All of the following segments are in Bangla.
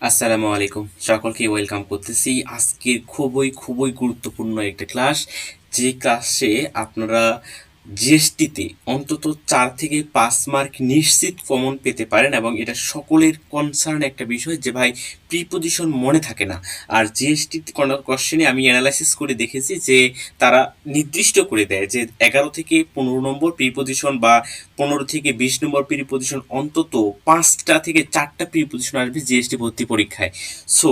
আসসালামু আলাইকুম, সকলকে ওয়েলকাম করতেছি। আজকে খুবই খুবই গুরুত্বপূর্ণ একটা ক্লাস, যে ক্লাসে আপনারা জিএসটিতে অন্তত 4 থেকে 5 মার্ক নিশ্চিত কমন পেতে পারেন, এবং এটা সকলের কনসার্ন একটা বিষয় যে ভাই প্রিপোজিশন মনে থাকে না। আর জিএসটি কোশ্চেনে আমি অ্যানালাইসিস করে দেখেছি যে তারা নির্দিষ্ট করে দেয় যে 11 থেকে 15 নম্বর প্রিপোজিশন বা 15 থেকে 20 নম্বর প্রিপোজিশন, অন্তত 5টা থেকে 4টা প্রিপোজিশন আসবে জিএসটি ভর্তি পরীক্ষায়। সো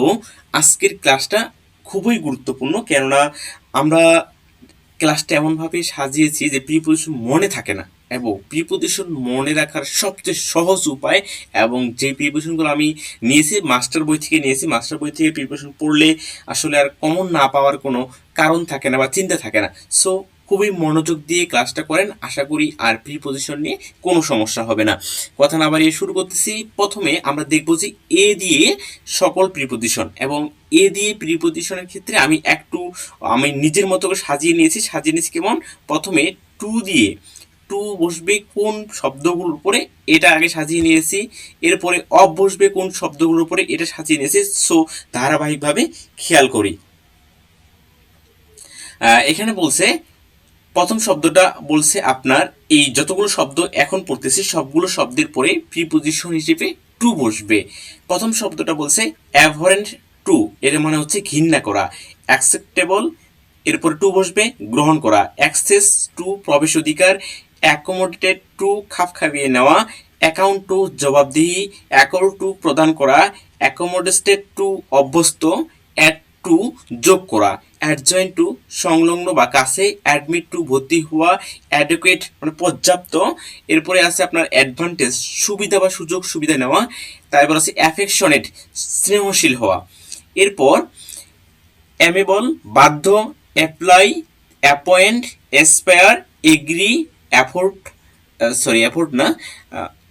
আজকের ক্লাসটা খুবই গুরুত্বপূর্ণ, কেননা আমরা ক্লাসটা এমনভাবে সাজিয়েছি যে প্রিপোজিশন মনে থাকে না, এবং প্রিপোজিশন মনে রাখার সবচেয়ে সহজ উপায়, এবং যে প্রিপোজিশনগুলো আমি নিয়েছি মাস্টার বই থেকে নিয়েছি, মাস্টার বই থেকে প্রিপোজিশন পড়লে আসলে আর কমন না পাওয়ার কোনো কারণ থাকে না বা চিন্তা থাকে না। সো খুবই মনোযোগ দিয়ে ক্লাসটা করেন, আশা করি আর প্রিপোজিশন নিয়ে কোনো সমস্যা হবে না। কথা না বাড়িয়ে শুরু করতেছি। প্রথমে আমরা দেখব যে এ দিয়ে সকল প্রিপোজিশন, এবং এ দিয়ে প্রিপোজিশনের ক্ষেত্রে আমি নিজের মতো করে সাজিয়ে নিয়েছি কেমন। প্রথমে টু দিয়ে, টু বসবে কোন শব্দগুলোর উপরে, এটা আগে সাজিয়ে নিয়েছি। এরপরে অফ বসবে কোন শব্দগুলোর উপরে, এটা সাজিয়ে নিয়েছি। সো ধারাবাহিকভাবে খেয়াল করি। এখানে বলছে প্রথম শব্দটা বলছে আপনার, এই যতগুলো শব্দ এখন পড়তেছি সবগুলো শব্দের পরে প্রিপোজিশন হিসেবে টু বসবে। প্রথম শব্দটা বলছে অ্যাভারেন্ট টু, এর মানে হচ্ছে ঘৃণা করা। অ্যাকসেপ্টেবল, এরপরে টু বসবে গ্রহণ করা। অ্যাক্সেস টু প্রবেশ অধিকার। অ্যাকোমোডেটেড টু খাপ খাইয়ে নেওয়া। অ্যাকাউন্ট টু জবাবদিহি। অ্যাকর্ড টু প্রদান করা। অ্যাকোমোডেটেড টু অভ্যস্ত। অ্যাড টু যোগ করা। অ্যাডজয়েন্ট টু সংলগ্ন বা কাছে। অ্যাডমিট টু ভর্তি হওয়া। অ্যাডুকেট মানে পর্যাপ্ত। এরপরে আছে আপনার অ্যাডভান্টেজ সুবিধা বা সুযোগ সুবিধা নেওয়া। তারপর আছে অ্যাফেকশনেট স্নেহশীল হওয়া। এরপর অ্যামেবল বাধ্য। Apply, appoint, aspire, agree, afford, afford না,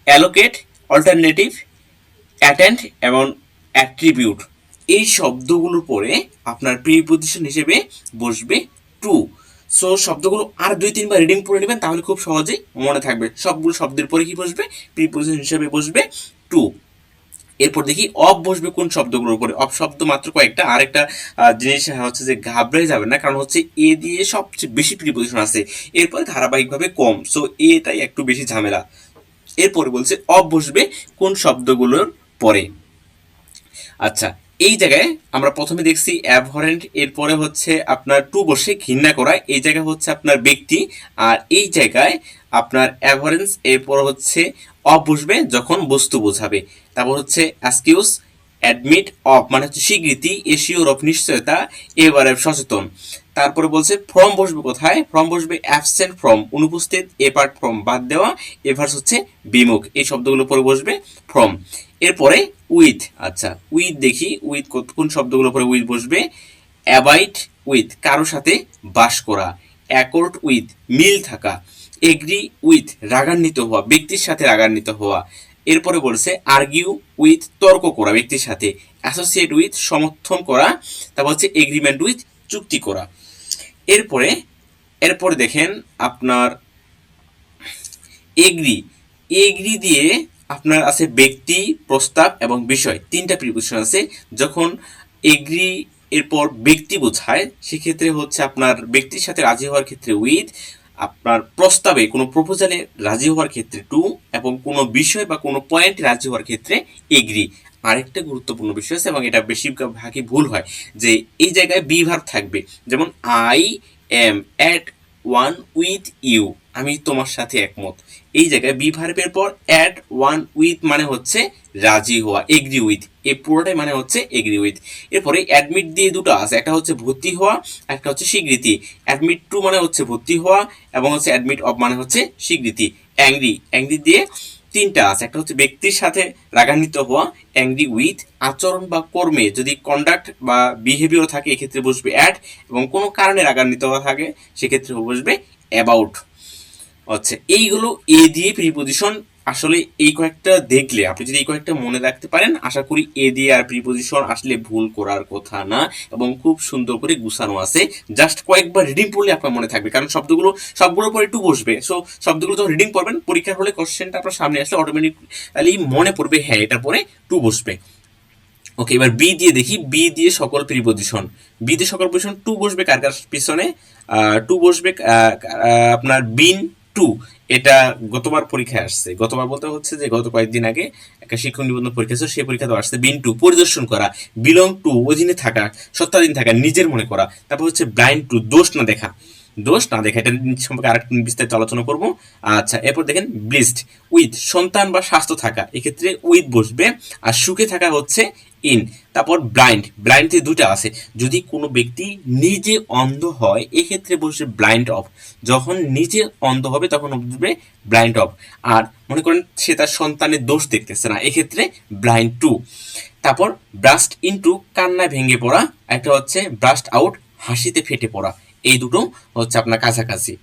অ্যালোকেট, অল্টারনেটিভ, অ্যাটেন্ড এবং অ্যাট্রিবিউট। এই শব্দগুলোর পরে আপনার প্রিপোজিশন হিসেবে বসবে টু। সো শব্দগুলো আর 2-3 বার রিডিং পড়ে নেবেন, তাহলে খুব সহজেই মনে থাকবে। সবগুলো শব্দের পরে কি বসবে, প্রিপোজিশন হিসেবে বসবে টু। এরপর দেখি অফ বসবে কোন শব্দগুলোর উপরে। অফ শব্দ মাত্র কয়েকটা। আরেকটা জিনিস হচ্ছে যে ঘাবড়ে যাবে না, কারণ হচ্ছে এ দিয়ে সবচেয়ে বেশি প্রিপোজিশন আছে, এরপরে ধারাবাহিকভাবে কম। সো এটাই একটু বেশি ঝামেলা। এরপরে বলছে অফ বসবে কোন শব্দগুলোর পরে। আচ্ছা, এই জায়গায় আমরা প্রথমে দেখছি অ্যাভরেন্ট, এরপরে হচ্ছে আপনার টু বসে ঘৃণা করা, এই জায়গায় হচ্ছে আপনার ব্যক্তি। আর এই জায়গায় আপনার অ্যাভারেন্স, এরপর হচ্ছে অফ বসবে যখন বস্তু বোঝাবে। তারপর হচ্ছে অ্যাসকিউজ, অ্যাডমিট, অফ মানে হচ্ছে স্বীকৃতি, এশিওর অফ নিশ্চয়তা, এবারে সচেতন। তারপরে বলছে ফ্রম বসবে কোথায়, ফ্রম বসবে অ্যাবসেন্ট ফ্রম অনুপস্থিত, এপার্ট ফ্রম বাদ দেওয়া, এভার্স হচ্ছে বিমুখ, এই শব্দগুলো পরে বসবে ফ্রম। এরপরে উইথ। আচ্ছা, উইথ দেখি, উইথ কোন শব্দগুলো পরে উইথ বসবে। অ্যাবাইট উইথ কারো সাথে বাস করা। অ্যাকর্ড উইথ মিল থাকা। এগ্রি উইথ রাগান্বিত হওয়া, ব্যক্তির সাথে রাগান্বিত হওয়া। এরপরে বলছে আর্গিউ উইথ তর্ক করা ব্যক্তির সাথে। অ্যাসোসিয়েট উইথ সমর্থন করা। তারপর হচ্ছে এগ্রিমেন্ট উইথ চুক্তি করা। এরপরে এরপরে দেখেন আপনার এগ্রি, এগ্রি দিয়ে আপনার আছে ব্যক্তি, প্রস্তাব এবং বিষয়, 3টা প্রিপোজিশন আছে। যখন এগ্রি এরপর ব্যক্তি বোঝায় সেক্ষেত্রে হচ্ছে আপনার ব্যক্তির সাথে রাজি হওয়ার ক্ষেত্রে উইথ, আপনার প্রস্তাবে কোনো প্রপোজালে রাজি হওয়ার ক্ষেত্রে টু, এবং কোনো বিষয় বা কোনো পয়েন্টে রাজি হওয়ার ক্ষেত্রে এগ্রি। আরেকটা গুরুত্বপূর্ণ বিষয় আছে, এবং এটা বেশিরভাগই ভুল হয়, যে এই জায়গায় বি ভার্ব থাকবে। যেমন I am at one with you, আমি তোমার সাথে একমত। এই জায়গায় বি ভার্বের পর অ্যাট ওয়ান উইথ মানে হচ্ছে রাজি হওয়া, এগ্রি উইথ, এই পুরোটাই মানে হচ্ছে এগ্রি উইথ। এরপরে অ্যাডমিট দিয়ে দুটো আছে, একটা হচ্ছে ভর্তি হওয়া, একটা হচ্ছে স্বীকৃতি। অ্যাডমিট টু মানে হচ্ছে ভর্তি হওয়া, এবং হচ্ছে অ্যাডমিট অফ মানে হচ্ছে স্বীকৃতি। অ্যাংরি, অ্যাংরি দিয়ে 3টা আছে, একটা হচ্ছে ব্যক্তির সাথে রাগান্বিত হওয়া, অ্যাংরি উইথ। আচরণ বা কর্মে যদি কন্ডাক্ট বা বিহেভিয়ার থাকে এক্ষেত্রে বসবে অ্যাট, এবং কোনো কারণে রাগান্বিত হওয়া থাকে সেক্ষেত্রে বসবে অ্যাবাউট। আচ্ছা, এইগুলো এ দিয়ে প্রিপোজিশন। আসলে এই কয়েকটা দেখলে আপনি যদি এই কয়েকটা মনে রাখতে পারেন, আশা করি এ দিয়ে আর প্রিপোজিশন আসলে ভুল করার কথা না, এবং খুব সুন্দর করে গুছানো আছে। জাস্ট কয়েকবার রিডিং পড়লে আপনার মনে থাকবে, কারণ শব্দগুলো সবগুলোর পরে টু বসবে। সো শব্দগুলো যখন রিডিং পড়বেন পরীক্ষার হলে কোশ্চেনটা আপনার সামনে আসলে অটোমেটিকলি মনে পড়বে, হ্যাঁ এটার পরে টু বসবে। ওকে, এবার বি দিয়ে দেখি। বি দিয়ে সকল প্রিপজিশন। বি দিয়ে সকল প্রিপজিশন টু বসবে কার কার পিছনে? টু বসবে আপনার বিন টু। এটা গতবার পরীক্ষায় আসছে, গতবার বলতে হচ্ছে যে গত কয়েকদিন আগে একটা শিক্ষক নিবন্ধন পরীক্ষা ছিল, সেই পরীক্ষা তো আসছে। বিন টু পরিদর্শন করা, বিলং টু অধীনে থাকা, সত্তাধীন থাকা, নিজের মনে করা। তারপর হচ্ছে ব্লাইন্ড টু দোষ না দেখা। দোষ না দেখা, এটা সম্পর্কে আরেকটু বিস্তারিত আলোচনা করব। আচ্ছা, এরপর দেখেন ব্লিসড উইথ সন্তান বা স্বাস্থ্য থাকা, এক্ষেত্রে উইথ বসবে। আর সুখে থাকা হচ্ছে ইন। তারপর ব্লাইন্ড, ব্লাইন্ড দুটা আছে। যদি কোনো ব্যক্তি নিজে অন্ধ হয় এক্ষেত্রে বসবে ব্লাইন্ড অফ। যখন নিজে অন্ধ হবে তখন বসবে ব্লাইন্ড অফ। আর মনে করেন সে তার সন্তানের দোষ দেখতেছে না, এক্ষেত্রে ব্লাইন্ড টু। তারপর ব্রাস্ট ইনটু কান্নায় ভেঙে পড়া, একটা হচ্ছে ব্রাস্ট আউট হাসিতে ফেটে পড়া। এই দুটো হচ্ছে আপনার কাছাকাছি।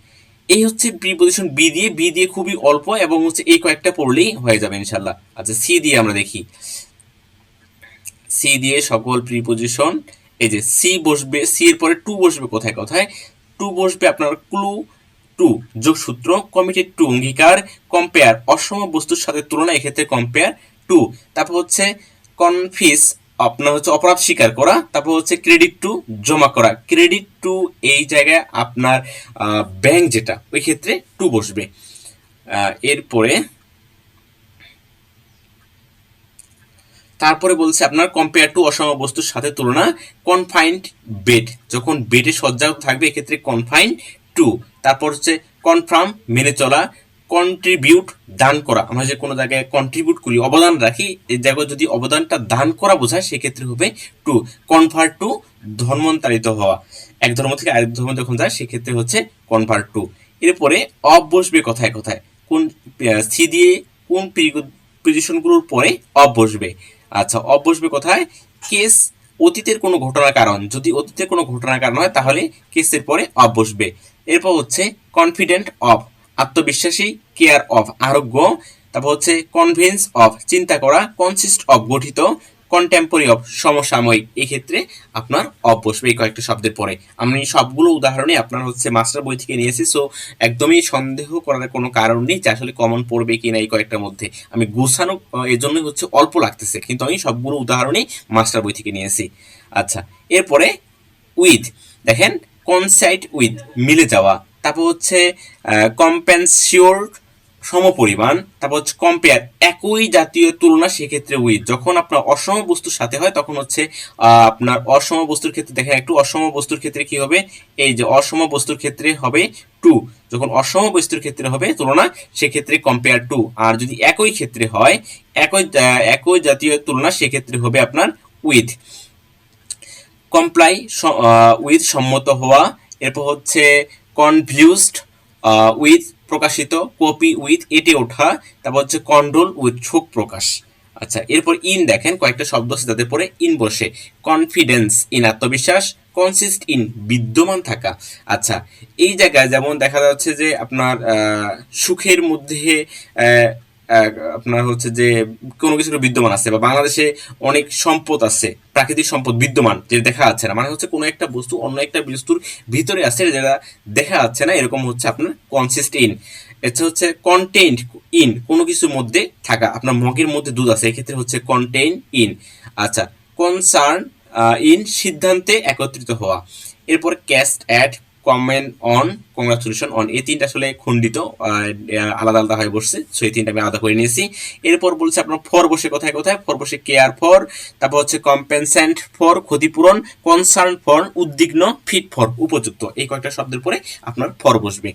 এই হচ্ছে প্রিপজিশন বি দিয়ে। বি দিয়ে খুবই অল্প এবং হচ্ছে এই কয়েকটা পড়লেই হয়ে যাবে ইনশাল্লাহ। আচ্ছা, সি দিয়ে আমরা দেখি। সি দিয়ে সকল প্রিপজিশন। এই যে সি বসবে, সি এর পরে টু বসবে কোথায় কোথায়? টু বসবে আপনার ক্লু টু যোগসূত্র, কমিটেড টু অঙ্গীকার, কম্পেয়ার অসম বস্তুর সাথে তুলনা, এক্ষেত্রে কম্পেয়ার টু। তারপর হচ্ছে কনফিস আপনার হচ্ছে অপরাধ স্বীকার করা। তারপর হচ্ছে ক্রেডিট টু জমা করা। ক্রেডিট টু এই জায়গায় আপনার ব্যাংক যেটা, ওই ক্ষেত্রে টু বসবে। এরপরে তারপরে বলছে আপনার কম্পেয়ার টু অসম বস্তুর সাথে তুলনা, কনফাইন্ড বেড যখন বেডে সজ্জা থাকবে এক্ষেত্রে কনফাইন্ড টু। তারপর হচ্ছে কনফার্ম মেনে চলা, কন্ট্রিবিউট দান করা। আমরা যে কোনো জায়গায় কন্ট্রিবিউট করি, অবদান রাখি, এই জায়গায় যদি অবদানটা দান করা বোঝায় সেক্ষেত্রে হবে টু। কনভার্ট টু ধর্মান্তরিত হওয়া, এক ধর্ম থেকে আরেক ধর্ম যখন যায় সেক্ষেত্রে হচ্ছে কনভার্ট টু। এরপরে অফ বসবে কোথায় কোথায়? কোন সি দিয়ে কোন প্রিপজিশনগুলোর পরে অফ বসবে? আচ্ছা, অফ বসবে কোথায়? কেস অতীতের কোনো ঘটনার কারণ, যদি অতীতের কোনো ঘটনার কারণ হয় তাহলে কেসের পরে অফ বসবে। এরপর হচ্ছে কনফিডেন্ট অফ আত্মবিশ্বাসী, কেয়ার অফ আরোগ্য। তারপর হচ্ছে কনভিন্স অফ চিন্তা করা, কনসিস্ট অফ গঠিত, কন্টেম্পোরারি অফ সমসাময়িক। এই ক্ষেত্রে আপনার অফ বসবে এই কয়েকটা শব্দের পরে। আমি সবগুলো উদাহরণই আপনার হচ্ছে মাস্টার বই থেকে নিয়েছি, সো একদমই সন্দেহ করার কোনো কারণ নেই যে আসলে কমন পড়বে কিনা এই কয়েকটার মধ্যে। আমি গুছানো এর জন্যই হচ্ছে অল্প লাগতেছে, কিন্তু আমি সবগুলো উদাহরণই মাস্টার বই থেকে নিয়েছি। আচ্ছা, এরপরে উইথ দেখেন কনসাইড উইথ মিলে যাওয়া। তারপর হচ্ছে কম্পেনসিওর সমপরিমাণ। তারপর হচ্ছে কম্পেয়ার একই জাতীয় তুলনা, সেক্ষেত্রে উইথ। যখন আপনার অসম বস্তুর সাথে হয় তখন হচ্ছে আপনার অসম বস্তুর ক্ষেত্রে দেখেন একটু, অসম বস্তুর ক্ষেত্রে কি হবে? এই যে অসম বস্তুর ক্ষেত্রে হবে টু। যখন অসম বস্তুর ক্ষেত্রে হবে তুলনা সেক্ষেত্রে কম্পেয়ার টু। আর যদি একই ক্ষেত্রে হয়, একই জাতীয় তুলনা, সেক্ষেত্রে হবে আপনার উইথ। কমপ্লাই উইথ সম্মত হওয়া। এরপর হচ্ছে কনভিউজড উইথ প্রকাশিত, কপি উইথ এটে ওঠা। তারপর হচ্ছে কন্ডোল উইথ শোক প্রকাশ। আচ্ছা, এরপর ইন দেখেন কয়েকটা শব্দ আছে যাদের পরে ইন বসে। কনফিডেন্স ইন আত্মবিশ্বাস, কনসিস্ট ইন বিদ্যমান থাকা। আচ্ছা, এই জায়গায় যেমন দেখা যাচ্ছে যে আপনার সুখের মধ্যে আপনার হচ্ছে যে কোনো কিছু বিদ্যমান আছে, বা বাংলাদেশে অনেক সম্পদ আছে, প্রাকৃতিক সম্পদ বিদ্যমান যেটা দেখা যাচ্ছে না, মানে হচ্ছে কোনো একটা বস্তু অন্য একটা বস্তুর ভিতরে আছে যেটা দেখা যাচ্ছে না, এরকম হচ্ছে আপনার কনসিস্ট ইন। এটা হচ্ছে কন্টেন্ট ইন কোনো কিছুর মধ্যে থাকা, আপনার মগের মধ্যে দুধ আছে এক্ষেত্রে হচ্ছে কন্টেইন ইন। আচ্ছা, কনসার্ন ইন সিদ্ধান্তে একত্রিত হওয়া। এরপর cast at, comment on, congratulation on, এই তিনটা আসলে খণ্ডিত, আলাদা আলাদা হয়ে বসছে, সো এই তিনটা আমি আলাদা করে নিয়েছি। এরপর বলছে আপনার ফর বসে কোথায় কোথায়? ফর বসে কেয়ার ফর, তারপর হচ্ছে কম্পেনসেন্ট ফর ক্ষতিপূরণ, কনসার্ন ফর উদ্বিগ্ন, ফিট ফর উপযুক্ত। এই কয়েকটা শব্দের পরে আপনার ফর বসবে।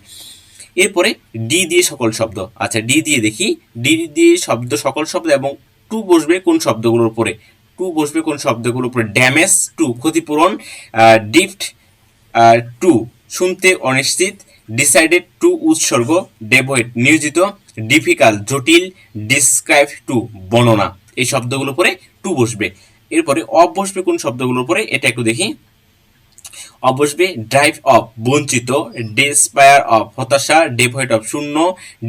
এরপরে ডি দিয়ে সকল শব্দ। আচ্ছা, ডি দিয়ে দেখি। ডি দিয়ে শব্দ সকল শব্দ এবং টু বসবে কোন শব্দগুলোর উপরে? টু বসবে কোন শব্দগুলোর উপরে? ড্যামেজ টু ক্ষতিপূরণ, ডিফট টু শুনতে অনিশ্চিত, ডিসাইডেড টু উৎসর্গ, ডেভয়েড নিয়োজিত, ডিফিকাল্ট জটিল, ডিসক্রাইব টু বর্ণনা। এই শব্দগুলোর উপরে টু বসবে। এরপরে অফ বসবে কোন শব্দগুলোর উপরে? এটা একটু দেখি। অফ বসবে ড্রাইভ অফ বঞ্চিত, ডিসপায়ার অফ হতাশা, ডেভয়েড অফ শূন্য,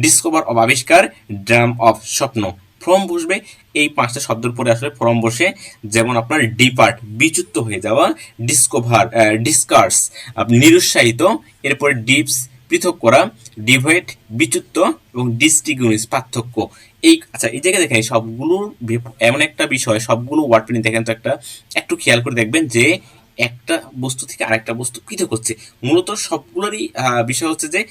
ডিসকভার অফ আবিষ্কার, ড্রাম অফ স্বপ্ন। ফ্রম বসবে এই পাঁচটা শব্দের পরে আসলে ফ্রম বসে, যেমন আপনার ডিপার্ট বিচ্যুত হয়ে যাওয়া, ডিসকভার ডিসকার্স নিরুৎসাহিত, এরপরে ডিপস পৃথক করা, ডিভাইড বিচ্যুত এবং ডিসটিংগুইশ পার্থক্য। আচ্ছা এই জায়গায় দেখেন সবগুলো এমন একটা বিষয়, সবগুলো ওয়ার্ড মিনিং দেখেন তো একটু খেয়াল করে দেখবেন যে একটা বস্তু থেকে আরেকটা বস্তু পৃথক হচ্ছে। মূলত সবগুলোরই বিষয় হচ্ছে যে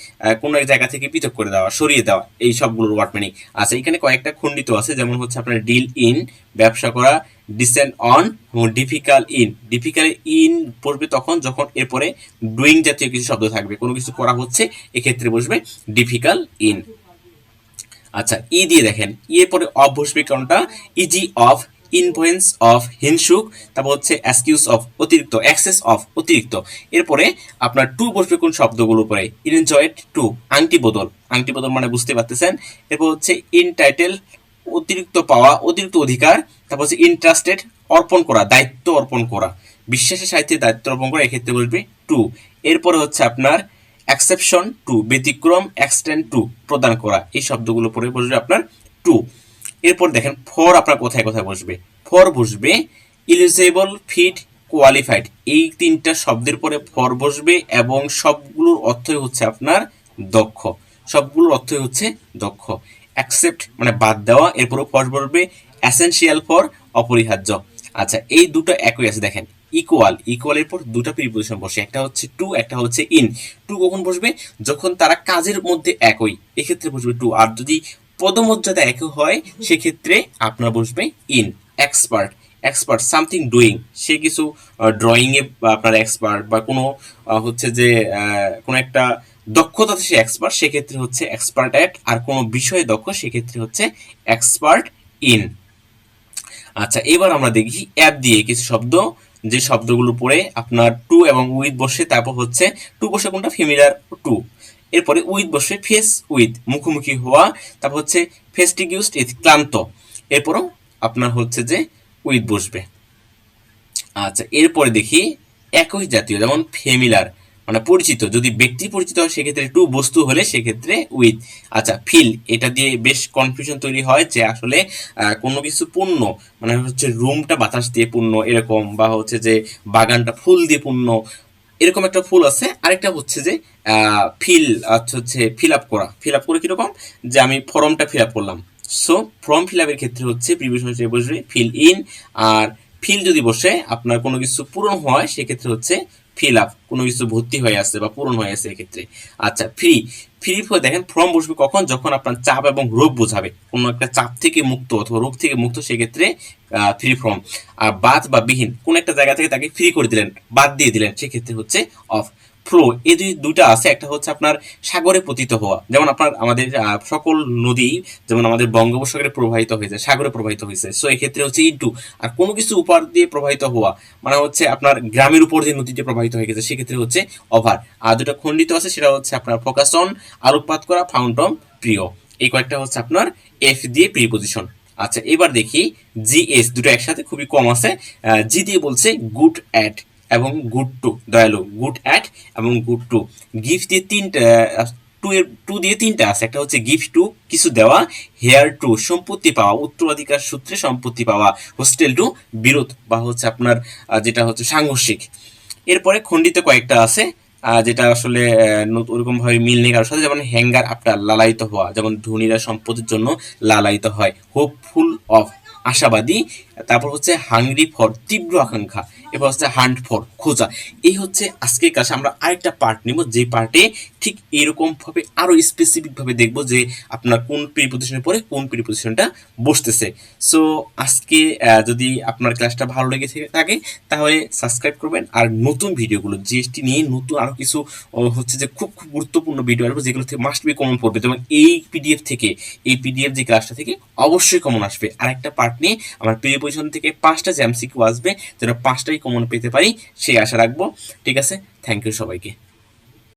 কোনো এক জায়গা থেকে পৃথক করে দেওয়া, সরিয়ে দেওয়া, এই সবগুলোর ওয়ার্ড মিনিং। আচ্ছা এখানে কয়েকটা খণ্ডিত আছে, যেমন হচ্ছে আপনার ডিল ইন ব্যবসা করা, ডিসেন্ড অন এবং ডিফিকাল্ট ইন। ডিফিকাল্ট ইন পড়বে তখন যখন এরপরে ডুইং জাতীয় কিছু শব্দ থাকবে, কোনো কিছু করা হচ্ছে, এক্ষেত্রে বসবে ডিফিকাল্ট ইন। আচ্ছা ই দিয়ে দেখেন, এর পরে অফ বসবে কোনটা, ইজি অফ, ইনফ্লুয়েন্স অফ হিংসুক, তারপর হচ্ছে অ্যাসকিউজ অফ অতিরিক্ত, অ্যাক্সেস অফ অতিরিক্ত। এরপরে আপনার টু বসবে কোন শব্দগুলোর উপরে, ইনজয়েড টু আংটি বদল, আংটি বদল মানে বুঝতে পারতেছেন। এরপর হচ্ছে ইনটাইটেল অতিরিক্ত পাওয়া, অতিরিক্ত অধিকার। তারপর হচ্ছে ইন্টারেস্টেড অর্পণ করা, দায়িত্ব অর্পণ করা, বিশ্বাসের সাহিত্যে দায়িত্ব অর্পণ করা, এক্ষেত্রে বসবে টু। এরপরে হচ্ছে আপনার এক্সেপশন টু ব্যতিক্রম, এক্সটেন্ড টু প্রদান করা, এই শব্দগুলো পরে বসবে আপনার টু। এরপর দেখেন ফর আপনার কোথায় কোথায় বসবে, ফর বসবে ইলিজিবল, ফিট, কোয়ালিফাইড, এই তিনটা শব্দের পরে ফর বসবে এবং সবগুলোর অর্থই হচ্ছে আপনার দক্ষ, সবগুলোর অর্থই হচ্ছে দক্ষ। অ্যাকসেপ্ট মানে বাদ দেওয়া, এরপরও ফর বসবে এসেনশিয়াল ফর অপরিহার্য। আচ্ছা এই দুটো একই আছে দেখেন, ইকুয়াল, ইকুয়ালের পর দুটো প্রিপোজিশন বসে, একটা হচ্ছে টু, একটা হচ্ছে ইন। টু কখন বসবে, যখন তারা কাজের মধ্যে একই, এক্ষেত্রে বসবে টু। আর যদি পদমর্যাদা একই হয় সেক্ষেত্রে আপনার বসবে in. Expert, expert something doing, সে কিছু ড্রয়িং এ আপনার এক্সপার্ট, বা কোনো হচ্ছে যে কোনো একটা দক্ষতাতে সে এক্সপার্ট, সেক্ষেত্রে হচ্ছে এক্সপার্ট অ্যাট। আর কোনো বিষয়ে দক্ষ, সেক্ষেত্রে হচ্ছে এক্সপার্ট ইন। আচ্ছা এবার আমরা দেখি অ্যাপ দিয়ে কিছু শব্দ, যে শব্দগুলো পরে আপনার টু এবং উইথ বসে, তারপর হচ্ছে টু বসে কোনটা, ফেমিলার টু। এরপরে উইথ বসে ফেস উইথ, মুখোমুখি হওয়া। তারপর হচ্ছে ফেস্টিগিউসড ইথ ক্লান্ত, এরপরও আপনার হচ্ছে যে উইথ বসবে। আচ্ছা এরপরে দেখি একই জাতীয়, যেমন ফেমিলার মানে পরিচিত, যদি ব্যক্তি পরিচিত হয় সেক্ষেত্রে টু, বস্তু হলে সেক্ষেত্রে উইথ। আচ্ছা ফিল, এটা দিয়ে বেশ কনফিউশন তৈরি হয় যে আসলে কোনো কিছু পূর্ণ মানে হচ্ছে রুমটা বাতাস দিয়ে পূর্ণ এরকম, বা হচ্ছে যে বাগানটা ফুল দিয়ে পূর্ণ, এরকম একটা ফুল আছে। আরেকটা হচ্ছে যে ফিল, আচ্ছা হচ্ছে ফিল আপ করা, ফিল আপ করে কিরকম, যে আমি ফর্মটা ফিল আপ করলাম। সো ফর্ম ফিল আপের ক্ষেত্রে হচ্ছে প্রিভিয়াস হিসেবে বসবে ফিল ইন। আর ফিল যদি বসে আপনার কোনো কিছু পূরণ হয় সেক্ষেত্রে হচ্ছে ফিল আপ, কোনো কিছু ভর্তি হয়ে আসছে বা পূরণ হয়ে আসছে এক্ষেত্রে। আচ্ছা ফ্রি, ফ্রি হয়ে দেখেন ফর্ম বসবে কখন, যখন আপনার চাপ এবং রোগ বোঝাবে, কোনো একটা চাপ থেকে মুক্ত অথবা রোগ থেকে মুক্ত, সেক্ষেত্রে ফ্রি ফর্ম। আর বাদ বা বিহীন, কোন একটা জায়গা থেকে তাকে ফ্রি করে দিলেন, বাদ দিয়ে দিলেন, সেক্ষেত্রে হচ্ছে অফ। ফ্লো, এই দুইটা আছে, একটা হচ্ছে আপনার সাগরে পতিত হওয়া, যেমন আপনার আমাদের সকল নদী যেমন আমাদের বঙ্গোপসাগরে প্রবাহিত হয়েছে, সাগরে প্রবাহিত হয়েছে, সো এক্ষেত্রে হচ্ছে ইনটু। আর কোনো কিছু উপর দিয়ে প্রবাহিত হওয়া মানে হচ্ছে আপনার গ্রামের উপর দিয়ে নদীতে প্রবাহিত হয়ে গেছে, সেক্ষেত্রে হচ্ছে ওভার। আর দুটো খণ্ডিত আছে, সেটা হচ্ছে আপনার ফোকাস অন, আলোকপাত করা, ফাউন্ড অন, প্রিয়। এই কয়েকটা হচ্ছে আপনার এফ দিয়ে প্রিপোজিশন। আচ্ছা এবার দেখি জিএস, দুটো একসাথে খুবই কম আছে। জি দিয়ে বলছে গুড অ্যাট এবং গুড টু, দয়ালু, গুড অ্যাট এবং গুড টু। গিফট দিয়ে তিনটা, টু দিয়ে তিনটা আছে, একটা হচ্ছে গিফট টু কিছু দেওয়া, হেয়ার টু সম্পত্তি পাওয়া, উত্তরাধিকার সূত্রে সম্পত্তি পাওয়া, হোস্টেল টু বিরোধ বা হচ্ছে আপনার যেটা হচ্ছে সাংঘর্ষিক। এরপরে খণ্ডিত কয়েকটা আছে, যেটা আসলে ওরকম ভাবে মিল নেই কারোর সাথে, যেমন হ্যাঙ্গার আফটার লালায়িত হওয়া, যেমন ধনীরা সম্পদের জন্য লালায়িত হয়, হোপফুল অফ আশাবাদী। তারপর হচ্ছে হাংরি ফর তীব্র আকাঙ্ক্ষা, এরপর হচ্ছে হান্ট ফর খোঁজা। এই হচ্ছে আজকের ক্লাসে আমরা আরেকটা পার্ট নিব, যে পার্টে ঠিক এরকম ভাবে আরো স্পেসিফিক ভাবে দেখবো যে আপনার কোন প্রিপোজিশনের পরে কোন প্রিপোজিশনটা বসতেছে। সো আজকে যদি আপনার ক্লাসটা ভালো লেগে থাকে তাহলে সাবস্ক্রাইব করবেন। আর নতুন ভিডিওগুলো জিএসটি নিয়ে নতুন আরো কিছু হচ্ছে যে খুব খুব গুরুত্বপূর্ণ ভিডিও আসবে, যেগুলো থেকে মাস্ট বি কমন পড়বে, যেমন এই পিডিএফ থেকে, এই পিডিএফ যে ক্লাসটা থেকে অবশ্যই কমন আসবে। আর একটা পার্ট নিয়ে আমার প্রিপোজিশন থেকে 5টা যে এমসিকিউ আসবে, যেন 5টাই কমন পেতে পারি সেই আশা রাখবো। ঠিক আছে, থ্যাংক ইউ সবাইকে।